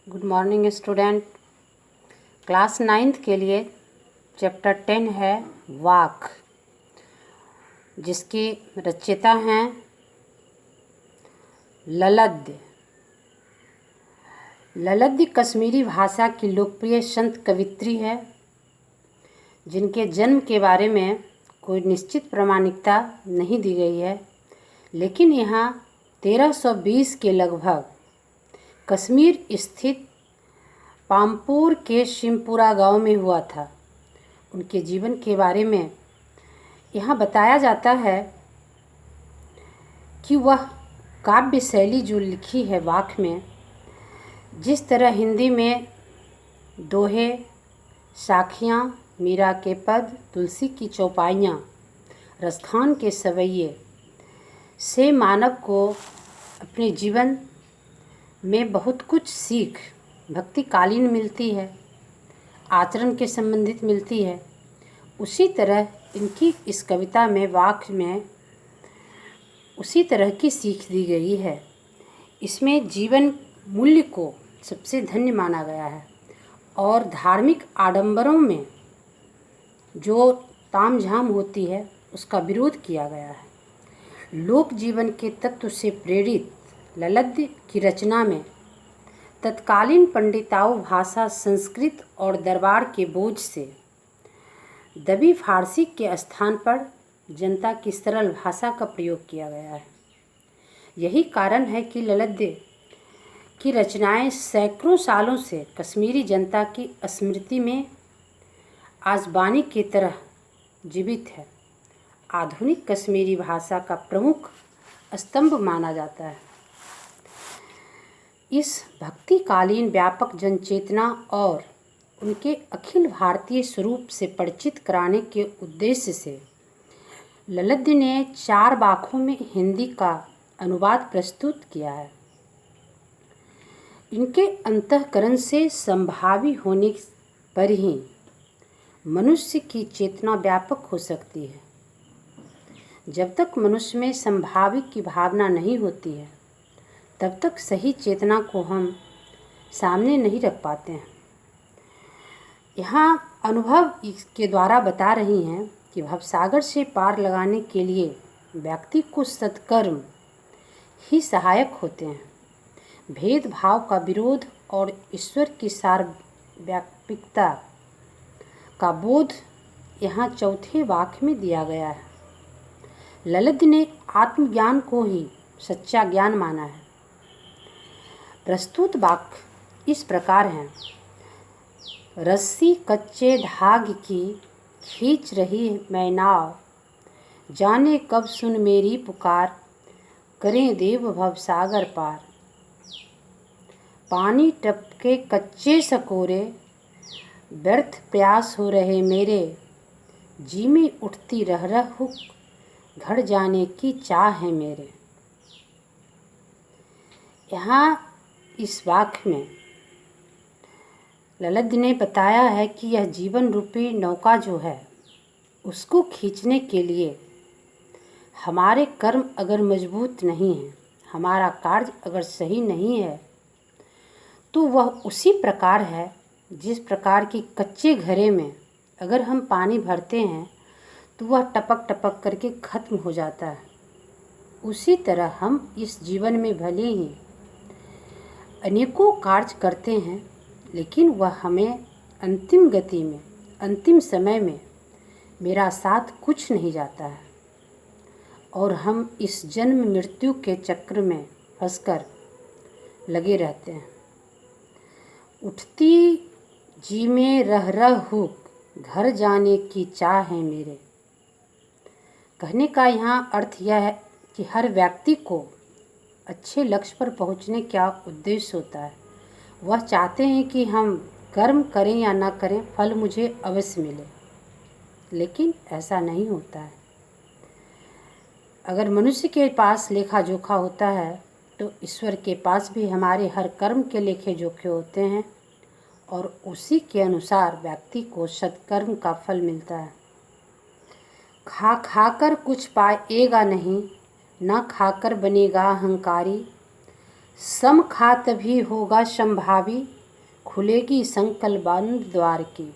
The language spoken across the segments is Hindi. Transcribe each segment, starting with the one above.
Good morning student. Class 9th के लिए चैप्टर 10 है वाक, जिसकी रचयिता हैं ललद्य। ललद्य कश्मीरी भाषा की लोकप्रिय संत कवित्री है, जिनके जन्म के बारे में कोई निश्चित प्रामाणिकता नहीं दी गई है, लेकिन यहाँ 1320 के लगभग कश्मीर स्थित पामपोर के शिमपुरा गांव में हुआ था। उनके जीवन के बारे में यहाँ बताया जाता है कि वह काव्य शैली जो लिखी है वाक में, जिस तरह हिंदी में दोहे, साखियाँ, मीरा के पद, तुलसी की चौपाइयाँ, रसखान के सवैये से मानव को अपने जीवन में बहुत कुछ सीख भक्तिकालीन मिलती है, आचरण के संबंधित मिलती है। उसी तरह इनकी इस कविता में वाक में उसी तरह की सीख दी गई है। इसमें जीवन मूल्य को सबसे धन्य माना गया है और धार्मिक आडंबरों में जो तामझाम होती है उसका विरोध किया गया है। लोक जीवन के तत्व से प्रेरित ललद्य की रचना में तत्कालीन पंडिताऊ भाषा संस्कृत और दरबार के बोझ से दबी फारसी के स्थान पर जनता की सरल भाषा का प्रयोग किया गया है। यही कारण है कि ललद्य की रचनाएं सैकड़ों सालों से कश्मीरी जनता की स्मृति में आज बानी की तरह जीवित है। आधुनिक कश्मीरी भाषा का प्रमुख स्तंभ माना जाता है। इस भक्तिकालीन व्यापक जनचेतना और उनके अखिल भारतीय स्वरूप से परिचित कराने के उद्देश्य से ललद्य ने 4 वाकों में हिंदी का अनुवाद प्रस्तुत किया है। इनके अंतःकरण से संभावी होने पर ही मनुष्य की चेतना व्यापक हो सकती है। जब तक मनुष्य में संभावी की भावना नहीं होती है, तब तक सही चेतना को हम सामने नहीं रख पाते हैं। यहाँ अनुभव के द्वारा बता रही हैं कि भवसागर से पार लगाने के लिए व्यक्ति को सत्कर्म ही सहायक होते हैं। भेदभाव का विरोध और ईश्वर की सार्वव्यापिकता का बोध यहाँ चौथे वाक्य में दिया गया है। ललद्य ने आत्मज्ञान को ही सच्चा ज्ञान माना है। प्रस्तुत वाक्य इस प्रकार हैं। रस्सी कच्चे धाग की खींच रही मैं नाव, जाने कब सुन मेरी पुकार, करें देव भवसागर पार। पानी टपके कच्चे सकोरे, व्यर्थ प्यास हो रहे मेरे, जी में उठती रह रह हुक, घर जाने की चाह है मेरे। यहाँ इस वाक्य में ललद्य ने बताया है कि यह जीवन रूपी नौका जो है, उसको खींचने के लिए हमारे कर्म अगर मजबूत नहीं हैं, हमारा कार्य अगर सही नहीं है, तो वह उसी प्रकार है जिस प्रकार की कच्चे घड़े में अगर हम पानी भरते हैं तो वह टपक टपक करके ख़त्म हो जाता है। उसी तरह हम इस जीवन में भले ही अनेकों कार्य करते हैं, लेकिन वह हमें अंतिम गति में, अंतिम समय में मेरा साथ कुछ नहीं जाता है और हम इस जन्म मृत्यु के चक्र में फंसकर लगे रहते हैं। उठती जी में रह रह हुक, घर जाने की चाह है मेरे। कहने का यहाँ अर्थ यह है कि हर व्यक्ति को अच्छे लक्ष्य पर पहुँचने का उद्देश्य होता है। वह चाहते हैं कि हम कर्म करें या ना करें, फल मुझे अवश्य मिले, लेकिन ऐसा नहीं होता है। अगर मनुष्य के पास लेखा जोखा होता है तो ईश्वर के पास भी हमारे हर कर्म के लेखे जोखे होते हैं और उसी के अनुसार व्यक्ति को सत्कर्म का फल मिलता है। खा खाकर कुछ पाएगा नहीं, ना खाकर बनेगा अहंकारी, सम खा तभी होगा संभावी, खुलेगी संकल बंद द्वार की।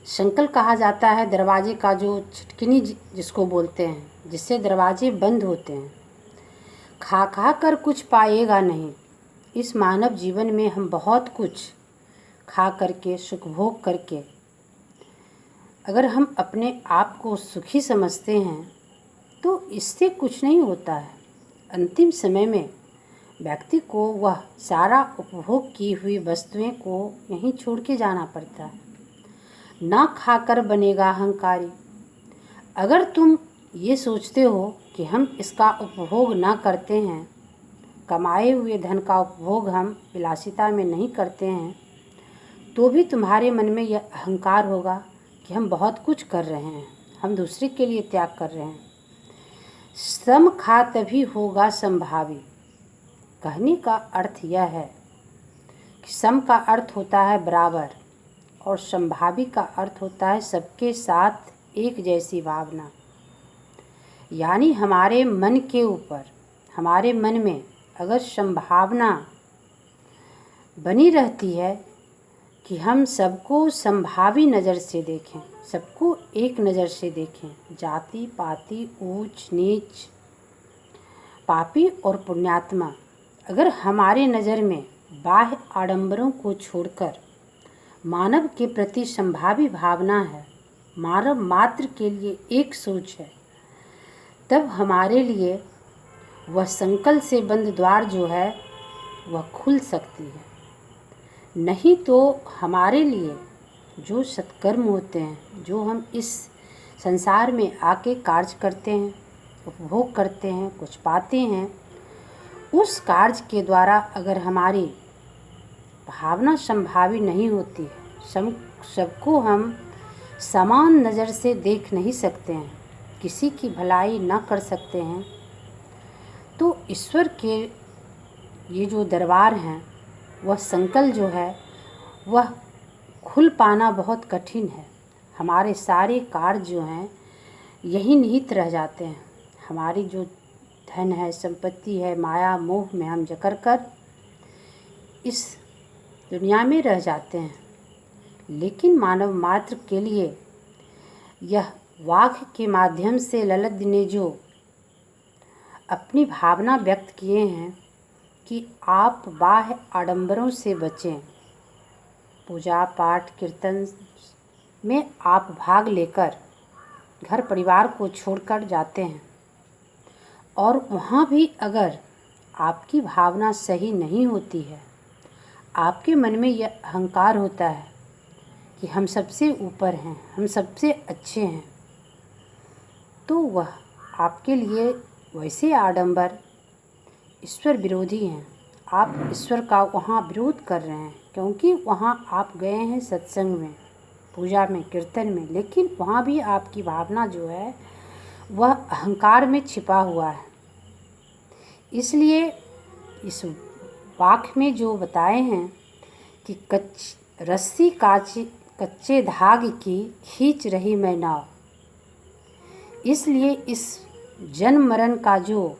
संकल कहा जाता है दरवाजे का जो छिटकिनी जिसको बोलते हैं, जिससे दरवाजे बंद होते हैं। खा खा कर कुछ पाएगा नहीं। इस मानव जीवन में हम बहुत कुछ खा करके, सुख भोग करके, अगर हम अपने आप को सुखी समझते हैं तो इससे कुछ नहीं होता है। अंतिम समय में व्यक्ति को वह सारा उपभोग की हुई वस्तुएं को यहीं छोड़ के जाना पड़ता है। ना खाकर बनेगा अहंकारी। अगर तुम ये सोचते हो कि हम इसका उपभोग ना करते हैं, कमाए हुए धन का उपभोग हम विलासिता में नहीं करते हैं, तो भी तुम्हारे मन में यह अहंकार होगा कि हम बहुत कुछ कर रहे हैं, हम दूसरे के लिए त्याग कर रहे हैं। सम खा तभी होगा संभावी। कहने का अर्थ यह है कि सम का अर्थ होता है बराबर और संभावी का अर्थ होता है सबके साथ एक जैसी भावना। यानी हमारे मन के ऊपर, हमारे मन में अगर संभावना बनी रहती है कि हम सबको संभावी नज़र से देखें, सबको एक नज़र से देखें, जाति पाति, ऊंच नीच, पापी और पुण्यात्मा, अगर हमारे नज़र में बाह्य आडंबरों को छोड़कर मानव के प्रति संभावी भावना है, मानव मात्र के लिए एक सोच है, तब हमारे लिए वह संकल से बंद द्वार जो है वह खुल सकती है। नहीं तो हमारे लिए जो सत्कर्म होते हैं, जो हम इस संसार में आके कार्य करते हैं, उपभोग करते हैं, कुछ पाते हैं, उस कार्य के द्वारा अगर हमारी भावना संभावी नहीं होती है, सबको हम समान नज़र से देख नहीं सकते हैं, किसी की भलाई ना कर सकते हैं, तो ईश्वर के ये जो दरबार हैं, वह संकल जो है वह खुल पाना बहुत कठिन है। हमारे सारे कार्य जो हैं यही निहित रह जाते हैं। हमारी जो धन है, संपत्ति है, माया मोह में हम जकड़ कर इस दुनिया में रह जाते हैं। लेकिन मानव मात्र के लिए यह वाक्य के माध्यम से ललित ने जो अपनी भावना व्यक्त किए हैं कि आप बाह्य आडंबरों से बचें, पूजा पाठ कीर्तन में आप भाग लेकर घर परिवार को छोड़कर जाते हैं और वहाँ भी अगर आपकी भावना सही नहीं होती है, आपके मन में यह अहंकार होता है कि हम सबसे ऊपर हैं, हम सबसे अच्छे हैं, तो वह आपके लिए वैसे आडंबर ईश्वर विरोधी हैं। आप ईश्वर का वहाँ विरोध कर रहे हैं, क्योंकि वहाँ आप गए हैं सत्संग में, पूजा में, कीर्तन में, लेकिन वहाँ भी आपकी भावना जो है वह अहंकार में छिपा हुआ है। इसलिए इस वाक्य में जो बताए हैं कि रस्सी कच्चे धागे की खींच रही मैं नाव, इसलिए इस जन्म मरण का जो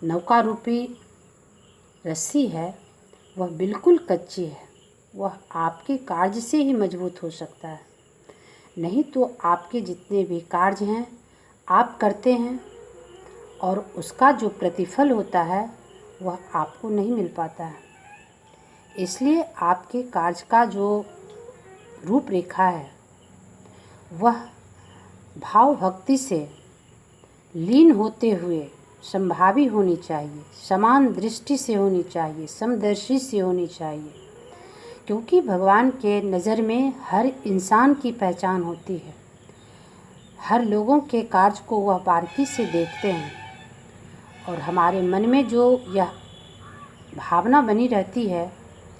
नौका रूपी रस्सी है वह बिल्कुल कच्ची है। वह आपके कार्य से ही मजबूत हो सकता है, नहीं तो आपके जितने भी कार्य हैं आप करते हैं और उसका जो प्रतिफल होता है वह आपको नहीं मिल पाता है। इसलिए आपके कार्य का जो रूपरेखा है वह भाव भक्ति से लीन होते हुए संभावी होनी चाहिए, समान दृष्टि से होनी चाहिए, समदर्शी से होनी चाहिए, क्योंकि भगवान के नज़र में हर इंसान की पहचान होती है। हर लोगों के कार्य को वह बारीकी से देखते हैं और हमारे मन में जो यह भावना बनी रहती है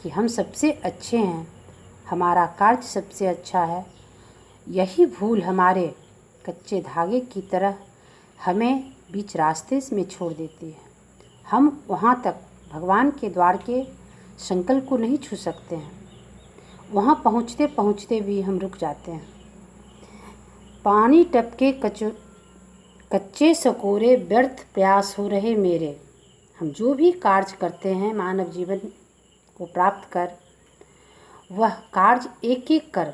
कि हम सबसे अच्छे हैं, हमारा कार्य सबसे अच्छा है, यही भूल हमारे कच्चे धागे की तरह हमें बीच रास्ते में छोड़ देती है। हम वहाँ तक भगवान के द्वार के संकल्प को नहीं छू सकते हैं, वहाँ पहुँचते पहुँचते भी हम रुक जाते हैं। पानी टपके कच्चे सकोरे व्यर्थ प्यास हो रहे मेरे, हम जो भी कार्य करते हैं मानव जीवन को प्राप्त कर, वह कार्य एक एक कर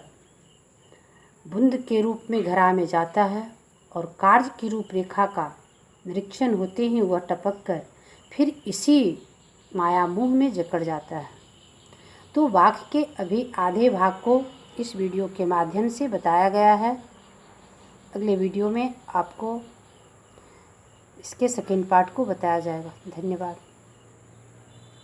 बूंद के रूप में घरा में जाता है और कार्य की रूपरेखा का निरीक्षण होते ही वह टपक कर फिर इसी माया मोह में जकड़ जाता है। तो वाक्य के अभी आधे भाग को इस वीडियो के माध्यम से बताया गया है। अगले वीडियो में आपको इसके सेकंड पार्ट को बताया जाएगा। धन्यवाद।